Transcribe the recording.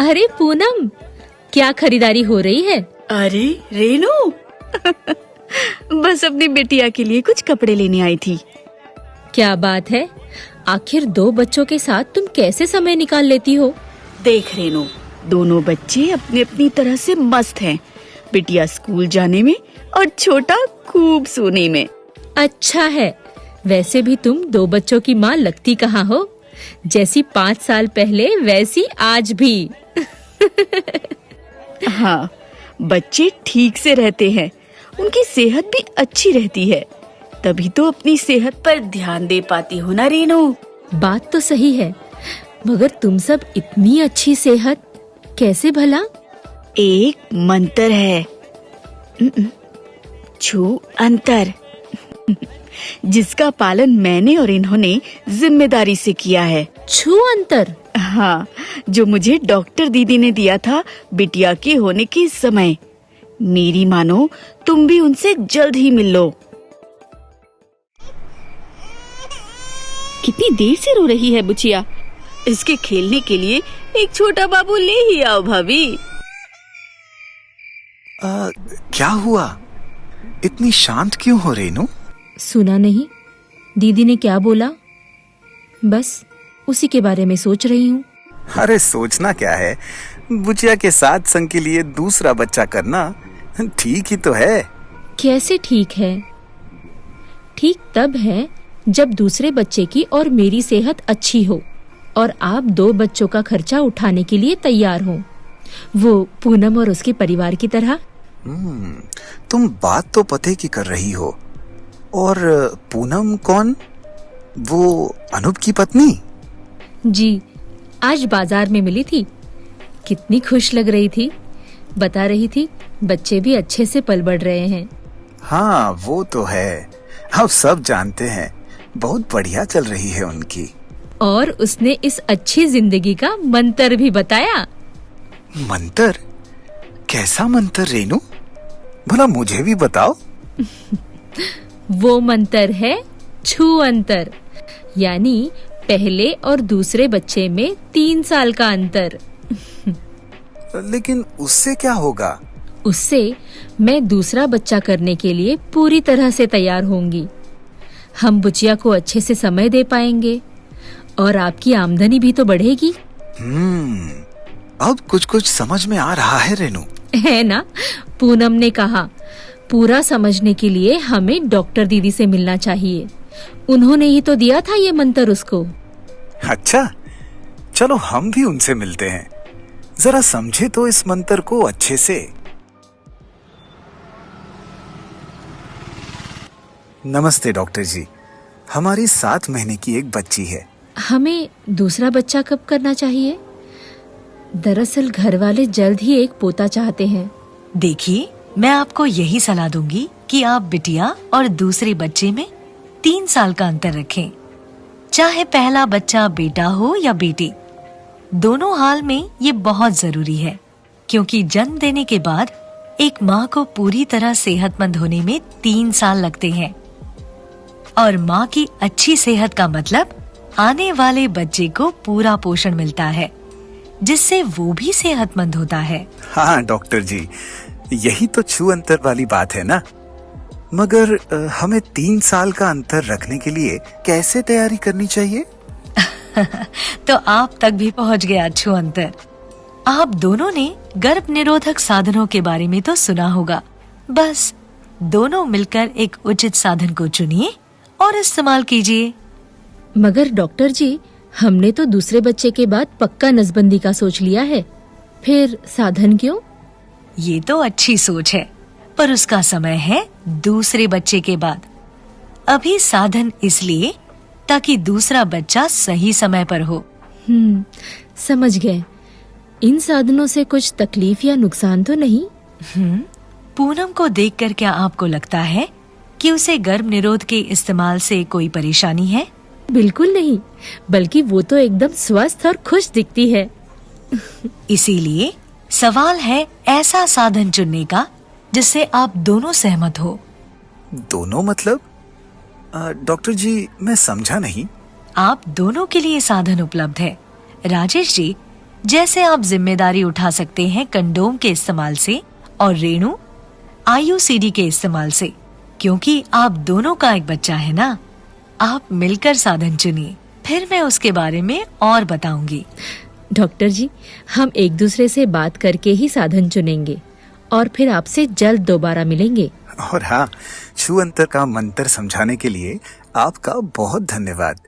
अरे पूनम, क्या खरीदारी हो रही है? अरे रेनू बस अपनी बिटिया के लिए कुछ कपड़े लेने आई थी। क्या बात है, आखिर 2 बच्चों के साथ तुम कैसे समय निकाल लेती हो? देख रेनू, दोनों बच्चे अपनी अपनी तरह से मस्त हैं। बिटिया स्कूल जाने में और छोटा खूब सोने में। अच्छा है, वैसे भी तुम 2 बच्चों की माँ लगती कहाँ हो? जैसी 5 साल पहले वैसी आज भी। हाँ, बच्चे ठीक से रहते हैं, उनकी सेहत भी अच्छी रहती है, तभी तो अपनी सेहत पर ध्यान दे पाती हो ना रेनू। बात तो सही है, मगर तुम सब इतनी अच्छी सेहत कैसे भला? एक मंत्र है, छू अंतर, जिसका पालन मैंने और इन्होंने जिम्मेदारी से किया है। छू अंतर? हाँ, जो मुझे डॉक्टर दीदी ने दिया था बिटिया के होने के समय। मेरी मानो तुम भी उनसे जल्द ही मिल लो। कितनी देर से रो रही है बुचिया? इसके खेलने के लिए एक छोटा बाबू ले ही आओ भाभी। क्या हुआ? इतनी शांत क्यों हो रेनू? सुना नहीं, दीदी ने क्या बोला? बस उसी के बारे में सोच रही हूँ। अरे सोचना क्या है, बुचिया के साथ संग के लिए दूसरा बच्चा करना ठीक ही तो है। कैसे ठीक है? ठीक तब है जब दूसरे बच्चे की और मेरी सेहत अच्छी हो और आप 2 बच्चों का खर्चा उठाने के लिए तैयार हो, वो पूनम और उसके परिवार की तरह। तुम बात तो पते की कर रही हो। और पूनम कौन? वो अनूप की पत्नी? जी, आज बाजार में मिली थी, कितनी खुश लग रही थी। बता रही थी बच्चे भी अच्छे से पल बढ़ रहे हैं। हाँ, वो तो है, अब सब जानते हैं, बहुत बढ़िया चल रही है उनकी। और उसने इस अच्छी जिंदगी का मंत्र भी बताया। मंत्र? कैसा मंत्र रेनू? भला मुझे भी बताओ। वो मंत्र है छू अंतर, यानी पहले और दूसरे बच्चे में 3 साल का अंतर। लेकिन उससे क्या होगा? उससे मैं दूसरा बच्चा करने के लिए पूरी तरह से तैयार होंगी। हम बुचिया को अच्छे से समय दे पाएंगे और आपकी आमदनी भी तो बढ़ेगी। अब कुछ कुछ समझ में आ रहा है रेनू। है ना? पूनम ने कहा, पूरा समझने के लिए हमें डॉक्टर दीदी से मिलना चाहिए। उन्होंने ही तो दिया था ये मंत्र उसको। अच्छा, चलो हम भी उनसे मिलते हैं, जरा समझे तो इस मंत्र को अच्छे से। नमस्ते डॉक्टर जी, हमारी 7 महीने की एक बच्ची है। हमें दूसरा बच्चा कब करना चाहिए? दरअसल घर वाले जल्द ही एक पोता चाहते हैं। देखिए, मैं आपको यही सलाह दूंगी कि आप बिटिया और दूसरे बच्चे में 3 साल का अंतर रखें। चाहे पहला बच्चा बेटा हो या बेटी, दोनों हाल में ये बहुत जरूरी है, क्योंकि जन्म देने के बाद एक माँ को पूरी तरह सेहतमंद होने में 3 साल लगते हैं। और माँ की अच्छी सेहत का मतलब आने वाले बच्चे को पूरा पोषण मिलता है, जिससे वो भी सेहतमंद होता है। हाँ डॉक्टर जी, यही तो छू अंतर वाली बात है ना। मगर हमें 3 साल का अंतर रखने के लिए कैसे तैयारी करनी चाहिए? तो आप तक भी पहुंच गया छू अंतर। आप दोनों ने गर्भ निरोधक साधनों के बारे में तो सुना होगा। बस दोनों मिलकर एक उचित साधन को चुनिए और इस्तेमाल कीजिए। मगर डॉक्टर जी, हमने तो दूसरे बच्चे के बाद पक्का नसबंदी का सोच लिया है, फिर साधन क्यों? ये तो अच्छी सोच है, पर उसका समय है दूसरे बच्चे के बाद। अभी साधन इसलिए ताकि दूसरा बच्चा सही समय पर हो। समझ गए। इन साधनों से कुछ तकलीफ या नुकसान तो नहीं? पूनम को देखकर क्या आपको लगता है कि उसे गर्भ निरोध के इस्तेमाल से कोई परेशानी है? बिल्कुल नहीं, बल्कि वो तो एकदम स्वस्थ और खुश दिखती है। इसीलिए सवाल है ऐसा साधन चुनने का जिससे आप दोनों सहमत हो। दोनों मतलब? डॉक्टर जी, मैं समझा नहीं। आप दोनों के लिए साधन उपलब्ध है। राजेश जी, जैसे आप जिम्मेदारी उठा सकते हैं कंडोम के इस्तेमाल से और रेणु IUCD के इस्तेमाल से, क्योंकि आप दोनों का एक बच्चा है ना। आप मिलकर साधन चुनिए, फिर मैं उसके बारे में और बताऊंगी। डॉक्टर जी, हम एक दूसरे से बात करके ही साधन चुनेंगे और फिर आपसे जल्द दोबारा मिलेंगे। और हाँ, छू अंतर का मंत्र समझाने के लिए आपका बहुत धन्यवाद।